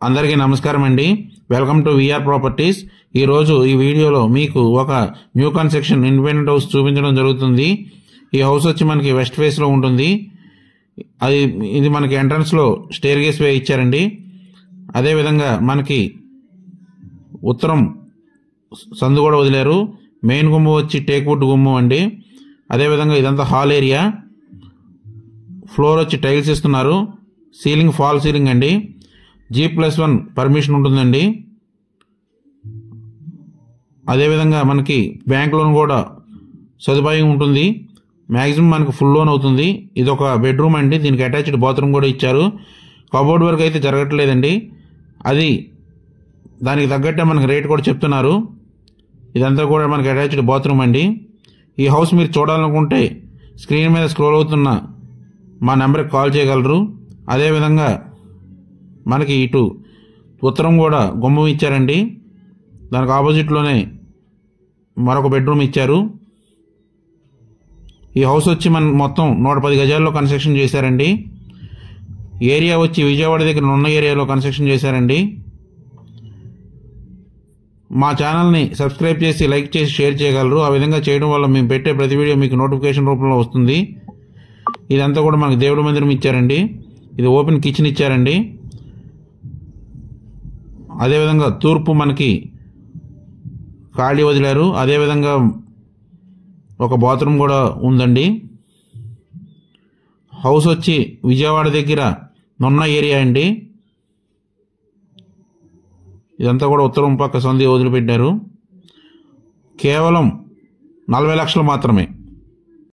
అందరికీ నమస్కారం అండి. Welcome to VR properties. ఈ రోజు ఈ వీడియోలో మీకు ఒక న్యూ కన్స్ట్రక్షన్ ఇండిపెండెంట్ హౌస్ చూపించడం జరుగుతుంది. ఈ హౌస్ వచ్చి మనకి వెస్ట్ ఫేస్ లో ఉంటుంది. ఇది మనకి ఎంట్రన్స్ లో స్టేర్ గేస్ వే ఇచ్చారండి. అదే విధంగా మనకి ఉత్తరం సందు కూడా వదిలారు. మెయిన్ గుమ్మ వచ్చి టేక్వుడ్ గుమ్మం అండి. అదే విధంగా ఇదంతా హాల్ ఏరియా. ఫ్లోర్ వచ్చి టైల్స్ ఇస్తున్నారు. సీలింగ్ ఫాల్ సీలింగ్ అండి. G+1 పర్మిషన్ ఉంటుందండి. అదేవిధంగా మనకి బ్యాంక్ లోన్ కూడా సదుపాయం ఉంటుంది. మ్యాక్సిమం మనకి ఫుల్ లోన్ అవుతుంది. ఇది ఒక బెడ్రూమ్ అండి. దీనికి అటాచ్డ్ బాత్రూమ్ కూడా ఇచ్చారు. కబోర్డ్ వర్క్ అయితే జరగట్లేదండి. అది దానికి తగ్గట్టే మనకి రేట్ కూడా చెప్తున్నారు. ఇదంతా కూడా మనకి అటాచ్డ్ బాత్రూమ్ అండి. ఈ హౌస్ మీరు చూడాలనుకుంటే స్క్రీన్ మీద స్క్రోల్ అవుతున్న మా నెంబర్కి కాల్ చేయగలరు. అదేవిధంగా మనకి ఇటు ఉత్తరం కూడా గుమ్మం ఇచ్చారండి. దానికి ఆపోజిట్లోనే మరొక బెడ్రూమ్ ఇచ్చారు. ఈ హౌస్ వచ్చి మన మొత్తం 110 గజాల్లో కన్స్ట్రక్షన్ చేశారండి. ఏరియా వచ్చి విజయవాడ దగ్గర ఉన్న ఏరియాలో కన్స్ట్రక్షన్ చేశారండి. మా ఛానల్ని సబ్స్క్రైబ్ చేసి లైక్ చేసి షేర్ చేయగలరు. ఆ విధంగా చేయడం వల్ల మేము పెట్టే ప్రతి వీడియో మీకు నోటిఫికేషన్ రూపంలో వస్తుంది. ఇదంతా కూడా మనకి దేవుడి మందిరం ఇచ్చారండి. ఇది ఓపెన్ కిచెన్ ఇచ్చారండి. అదేవిధంగా తూర్పు మనకి ఖాళీ వదిలారు. అదేవిధంగా ఒక బాత్రూమ్ కూడా ఉందండి. హౌస్ వచ్చి విజయవాడ దగ్గర నున్న ఏరియా అండి. ఇదంతా కూడా ఉత్తరం పక్క సంధి వదిలిపెట్టారు. కేవలం 40 లక్షలు మాత్రమే.